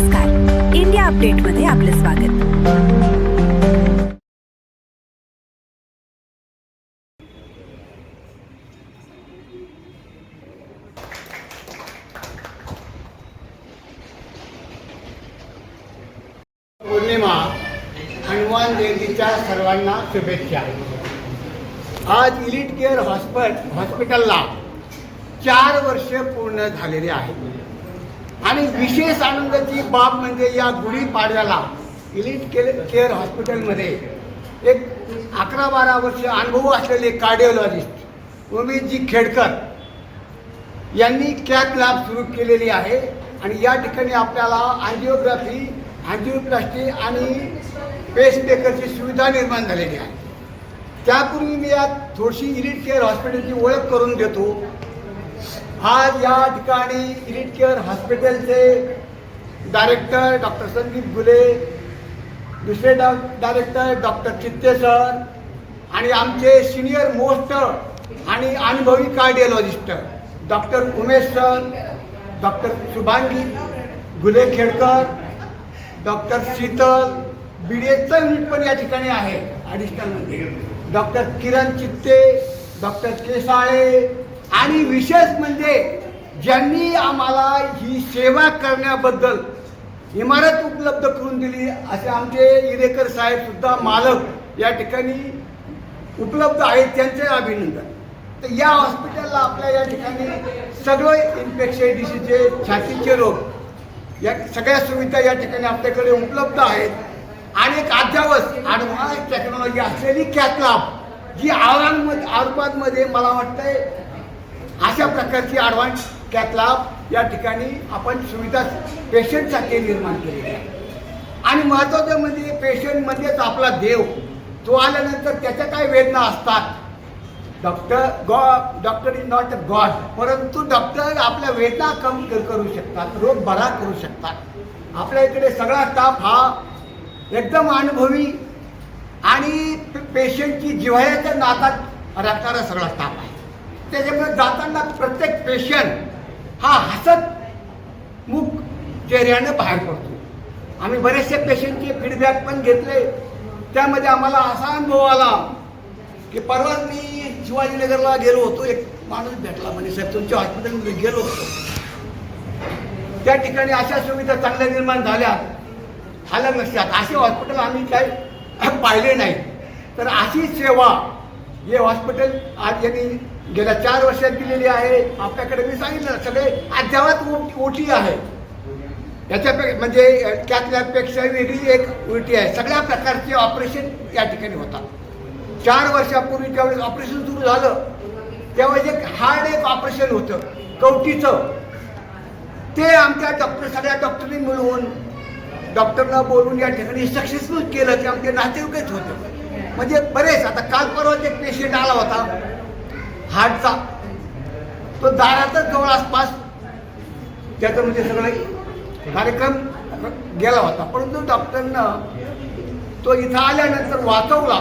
नमस्कार, इंडिया अपडेटमध्ये आपले स्वागत. पौर्णिमा हनुमान जयंतीच्या सर्वांना शुभेच्छा. आज इलिट केअर हॉस्पिटलला 4 वर्ष पूर्ण झालेले आहेत आणि विशेष आनंदाची बाब म्हणजे या गुढीपाडव्याला इलिट केअर हॉस्पिटलमध्ये एक 11-12 वर्ष अनुभव असलेले कार्डिओलॉजिस्ट उमेशजी खेडकर यांनी कॅथ लॅब सुरू केलेली आहे आणि या ठिकाणी आपल्याला अँजिओग्राफी, अँजिओप्लास्टी आणि पेसमेकरची सुविधा निर्माण झालेली आहे. त्यापूर्वी मी यात थोडीशी इलिट केअर हॉस्पिटलची ओळख करून देतो. आज या ठिकाणी इलिट केअर हॉस्पिटलचे डायरेक्टर डॉक्टर संदीप गुले, दुसरे डायरेक्टर डॉक्टर चित्ते सर आणि आमचे सिनियर मोस्ट आणि अनुभवी cardiologist doctor Umesh sir, doctor Shubhangi Gule Khedkar, doctor Sheetal बीडीएसचं युनिट पण या ठिकाणी आहे ॲडिशनलमध्ये, डॉक्टर किरण चित्ते, डॉक्टर केसाळे आणि विशेष म्हणजे ज्यांनी आम्हाला ही सेवा करण्याबद्दल इमारत उपलब्ध करून दिली असे आमचे इरेकर साहेब सुद्धा मालक या ठिकाणी उपलब्ध आहेत, त्यांचे अभिनंदन. तर या हॉस्पिटलला आपल्या या ठिकाणी सगळं इन्फेक्शन डिसीजचे, छातीचे रोग या सगळ्या सुविधा या ठिकाणी आपल्याकडे उपलब्ध आहेत आणि एक अद्यावत ॲडव्हान्स टेक्नॉलॉजी असलेली कॅथ लॅब जी औरंगाबादमध्ये मला वाटतंय अशा प्रकारची ॲडव्हान्स कॅथ लॅब या ठिकाणी आपण सुविधा पेशंटसाठी निर्माण केलेली आहे. आणि महत्त्वाचं म्हणजे पेशंट म्हणजेच आपला देव. तो आल्यानंतर त्याच्या काय वेदना असतात, doctor is not a God, परंतु डॉक्टर आपल्या वेदना कमी करू शकतात, रोग बरा करू शकतात. आपल्या इकडे सगळा स्टाफ हा एकदम अनुभवी आणि पेशंटची जिव्हाळ्याच्या नातात राखणारा सगळा स्टाफ आहे. त्याच्यामुळे जाताना प्रत्येक पेशंट हा हसत मुख चेहऱ्यानं बाहेर पडतो. आम्ही बरेचसे पेशंटचे फीडबॅक पण घेतले. त्यामध्ये आम्हाला असा अनुभव आला की परवा मी शिवाजीनगरला गेलो होतो, एक माणूस भेटला म्हणजे साहेब तुमच्या हॉस्पिटलमध्ये गेलो होतो, त्या ठिकाणी अशा सुविधा चांगल्या निर्माण झाल्या. आलं लक्षात असे हॉस्पिटल आम्ही काही पाहिले नाही. तर अशी सेवा हे हॉस्पिटल आज यांनी गेल्या 4 वर्षात दिलेली आहे. आपल्याकडे मी सांगितलं सगळे अद्यावत ओटी आहे. याच्यापेक्षा म्हणजे कॅथ लॅबपेक्षा वेगळी एक ओटी आहे. सगळ्या प्रकारचे ऑपरेशन या ठिकाणी होतात. 4 वर्षापूर्वी ज्यावेळेस ऑपरेशन सुरू झालं त्यावेळेस एक हार्ड एक ऑपरेशन होतं कवटीचं, ते आमच्या सगळ्या डॉक्टरनी मिळून डॉक्टरना बोलून या ठिकाणी सक्सेसफुल केलं. ते आमचे नातेवाईकच होतं. म्हणजे बरेच आता काल परवाच एक पेशंट आला होता हार्टचा, तो दारातच जवळ आसपास त्याचं म्हणजे सगळं कार्यक्रम गेला होता, परंतु डॉक्टरनं तो इथं आल्यानंतर वाचवला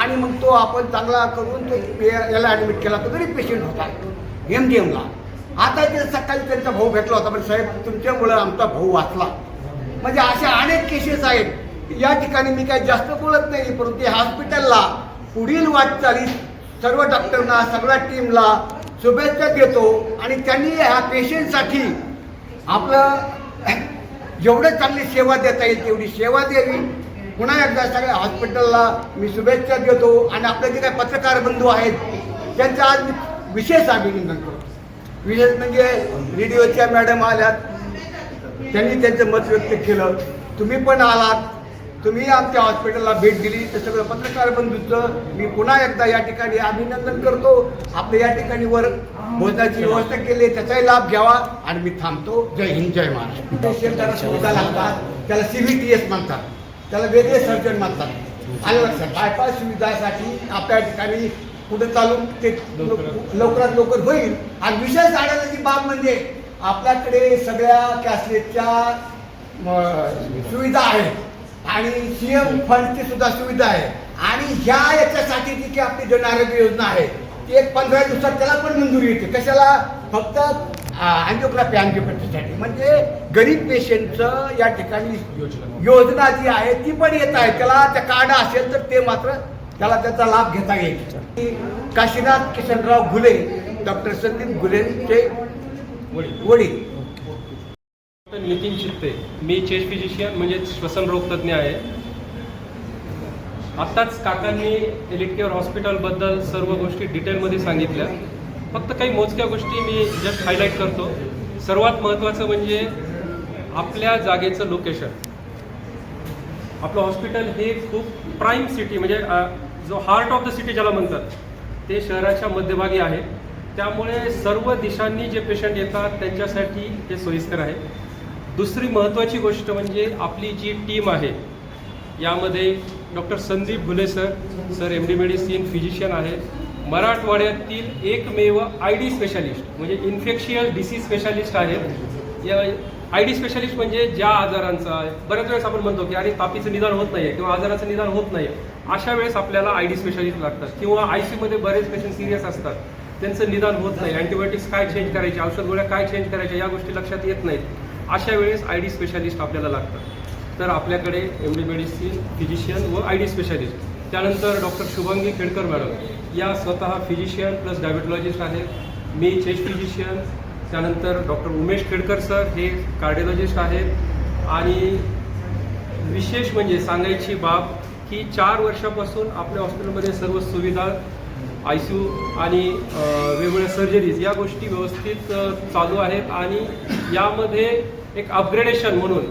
आणि मग तो आपण चांगला करून तो याला ॲडमिट केला. तो गरीब पेशंट होता MDMला. आता ते सकाळी त्यांचा भाऊ भेटला होता, पण साहेब तुमच्यामुळं आमचा भाऊ वाचला. म्हणजे अशा अनेक केसेस आहेत. या ठिकाणी मी काही जास्त बोलत नाही, परंतु या हॉस्पिटलला पुढील वाटचालीत सर्व डॉक्टरना, सगळ्या टीमला शुभेच्छा देतो आणि त्यांनी ह्या पेशंटसाठी आपलं जेवढं चांगली सेवा देता येईल तेवढी सेवा द्यावी. पुन्हा एकदा सगळ्या हॉस्पिटलला मी शुभेच्छा देतो आणि आपले जे काही पत्रकार बंधू आहेत त्यांचं आज मी विशेष अभिनंदन करतो. विशेष म्हणजे रेडिओच्या मॅडम आल्यात, त्यांनी त्यांचं मत व्यक्त केलं. तुम्ही पण आलात, तुम्ही आमच्या हॉस्पिटलला भेट दिली, तर सगळं पत्रकार बंधूचं मी पुन्हा एकदा या ठिकाणी अभिनंदन करतो. आपल्या या ठिकाणी वर भोजनाची व्यवस्था केली, त्याचाही लाभ घ्यावा आणि मी थांबतो. जय हिंद, जय महाराष्ट्र. पेशंटला सुविधा लागतात, त्याला CVTS म्हणतात, त्याला वेगळे सर्जन म्हणतात. आलं लक्षात. बायपास सुविधासाठी आपल्या ठिकाणी पुढे चालून ते लवकरात लवकर होईल. आणि विशेष आढळण्याची बाब म्हणजे आपल्याकडे सगळ्या कॅशलेसच्या सुविधा आहेत आणि CM फंडची सुद्धा सुविधा आहे. आणि ह्या याच्यासाठी जी की आपली जन आरोग्य योजना आहे ती एक 15 दिवसात त्याला पण मंजुरी येते. कशाला? फक्त अँजिओग्राफी अँजिओप्लास्टीसाठी, म्हणजे गरीब पेशंटचं या ठिकाणी योजना जी आहे ती पण येत आहे. त्याला त्या कार्ड असेल तर ते मात्र त्याला त्याचा लाभ घेता येईल. काशीनाथ किशनराव घुले, डॉक्टर संदीप घुलेंचे वडील. नितीन चित्ते, मी चेस्ट फिजिशियन म्हणजे श्वसन रोग तज्ज्ञ आहे. आत्ताच काकांनी एलिट केअर हॉस्पिटलबद्दल सर्व गोष्टी डिटेलमध्ये सांगितल्या. फक्त काही मोजक्या गोष्टी मी जस्ट हायलाईट करतो. सर्वात महत्त्वाचं म्हणजे आपल्या जागेचं लोकेशन. आपलं हॉस्पिटल हे खूप प्राईम सिटी म्हणजे जो हार्ट ऑफ द सिटी ज्याला म्हणतात ते शहराच्या मध्यभागी आहे. त्यामुळे सर्व दिशांनी जे पेशंट येतात त्यांच्यासाठी हे सोयीस्कर आहे. दुसरी महत्त्वाची गोष्ट म्हणजे आपली जी टीम आहे यामध्ये doctor Sandeep Ghule sir M D medicine physician आहे. मराठवाड्यातील एकमेव ID स्पेशालिस्ट म्हणजे इन्फेक्शियस डिसीज स्पेशालिस्ट आहेत. या ID स्पेशालिस्ट म्हणजे ज्या आजारांचा बऱ्याच वेळेस आपण म्हणतो की अरे तापीचं निदान होत नाही आहे किंवा आजाराचं निदान होत नाही आहे, अशा वेळेस आपल्याला ID स्पेशालिस्ट लागतात. किंवा ICयूमध्ये बरेच पेशंट सिरियस असतात, त्यांचं निदान होत नाही, अँटीबायोटिक्स काय चेंज करायचे, औषध गोळ्या काय चेंज करायच्या या गोष्टी लक्षात येत नाहीत. अशा वेळेस ID स्पेशालिस्ट आपल्याला लागतात. तर आपल्याकडे MD मेडिसिन फिजिशियन व ID स्पेशालिस्ट. त्यानंतर डॉक्टर शुभांगी खेडकर मॅडम या स्वतः फिजिशियन प्लस डायबेटॉलॉजिस्ट आहेत. मी चेस्ट फिजिशियन. त्यानंतर डॉक्टर उमेश खेडकर सर हे कार्डिओलॉजिस्ट आहेत. आणि विशेष म्हणजे सांगायची बाब की 4 वर्षापासून आपल्या हॉस्पिटलमध्ये सर्व सुविधा ICU आणि वेगवेगळ्या सर्जरीज या गोष्टी व्यवस्थित चालू आहेत. आणि यामध्ये एक अपग्रेडेशन म्हणून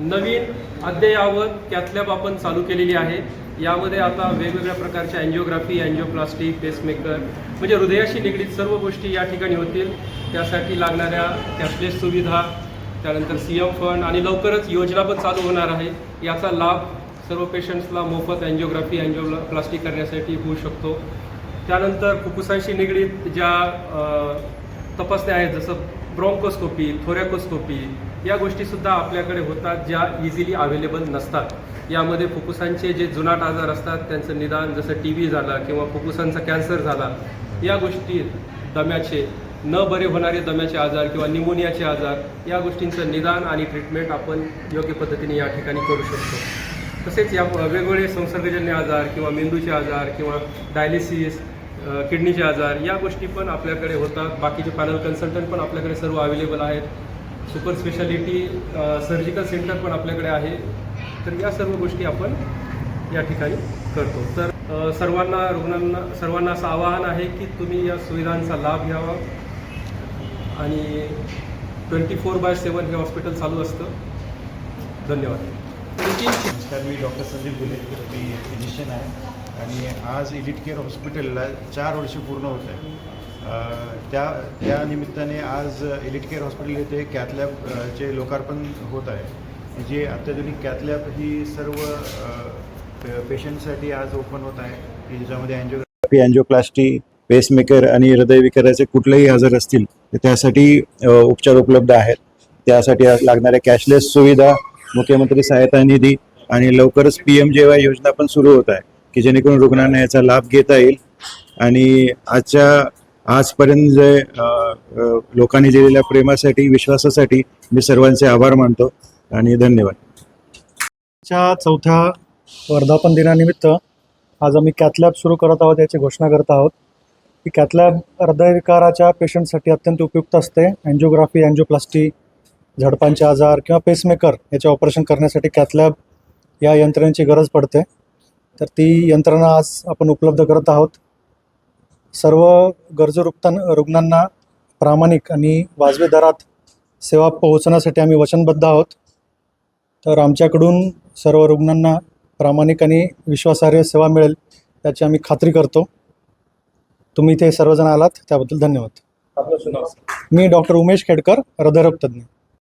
नवीन अद्ययावत कॅथलॅब आपण चालू केलेली आहे. यामध्ये आता वेगवेगळ्या प्रकारच्या अँजिओग्राफी, अँजिओप्लास्टी, पेसमेकर म्हणजे हृदयाशी निगडीत सर्व गोष्टी या ठिकाणी होतील. त्यासाठी लागणाऱ्या कॅशलेस सुविधा, त्यानंतर CM फंड आणि लवकरच योजना पण चालू होणार आहे. याचा लाभ सर्व पेशंट्सला मोफत अँजिओग्राफी, अँजिओप्लास्टी करण्यासाठी होऊ शकतो. त्यानंतर फुफ्फुसांशी निगडीत ज्या तपासण्या आहेत जसं ब्रॉन्कोस्कोपी, थोरॅकोस्कोपी या गोष्टीसुद्धा आपल्याकडे होतात ज्या इझिली अवेलेबल नसतात. यामध्ये फुफ्फुसांचे जे जुनाट आजार असतात त्यांचं निदान, जसं TB झाला किंवा फुफ्फुसांचा कॅन्सर झाला, या गोष्टी, दम्याचे न बरे होणारे दम्याचे आजार किंवा निमोनियाचे आजार या गोष्टींचं निदान आणि ट्रीटमेंट आपण योग्य पद्धतीने या ठिकाणी करू शकतो. तसेच या वेगवेगळे संसर्गजन्य आजार किंवा मेंदूचे आजार किंवा डायलिसिस, किडनीचे आजार या गोष्टी पण आपल्याकडे होतात. बाकीचे पॅनल कन्सल्टंट पण आपल्याकडे सर्व अवेलेबल आहेत. सुपर स्पेशालिटी सर्जिकल सेंटर पण आपल्याकडे आहे. तर या सर्व गोष्टी आपण या ठिकाणी करतो. तर सर्वांना असं आवाहन आहे की तुम्ही या सुविधांचा लाभ घ्यावा. आणि 24/7 हे हॉस्पिटल चालू असतं. धन्यवाद. नमस्कार, मी डॉक्टर संदीप घुले, मी फिजिशियन आहे. आणि आज एलिट केअर हॉस्पिटलला 4 वर्ष पूर्ण होत आहे. त्या निमित्ताने आज एलिट केअर हॉस्पिटल येथे कॅथलॅबचे लोकार्पण होत आहे. जी अत्याधुनिक कॅथलॅब ही सर्व पेशंटसाठी आज ओपन होत आहे, की ज्याच्यामध्ये अँजिओग्राफी, अँजिओप्लास्टी, पेसमेकर आणि हृदयविकाराचे कुठलेही आजार असतील तर त्यासाठी उपचार उपलब्ध आहेत. त्यासाठी लागणाऱ्या कॅशलेस सुविधा, मुख्यमंत्री सहायता निधी आणि लवकरच PMJY योजना पण सुरू होत आहे, की जेणेकरून रुग्णांना याचा लाभ घेता येईल. आणि आजपर्यंत जे लोकांनी दिलेल्या प्रेमासाठी, विश्वासासाठी मी सर्वांचे आभार मानतो आणि धन्यवाद. च्या 4थ्या वर्धापन दिनानिमित्त आज आम्ही कॅथलॅब सुरू करत आहोत, याची घोषणा करत आहोत. ही कॅथलॅब हृदयविकाराच्या पेशंटसाठी अत्यंत उपयुक्त असते. अँजिओग्राफी, अँजिओप्लास्टी, झडपांचे आजार किंवा पेसमेकर याचे ऑपरेशन करण्यासाठी कॅथलॅब या यंत्रणेची गरज पडते. तर ती यंत्रणा आज आपण उपलब्ध करत आहोत. सर्व गरजू रुग्णांना प्रामाणिक आणि वाजवी दरात सेवा पोहोचण्यासाठी आम्ही वचनबद्ध आहोत. तर आमच्याकडून सर्व रुग्णांना प्रामाणिक आणि विश्वासार्ह सेवा मिळेल याची आम्ही खात्री करतो. तुम्ही इथे सर्वजण आलात त्याबद्दल धन्यवाद. मी डॉक्टर उमेश खेडकर, हृदयरोग तज्ज्ञ.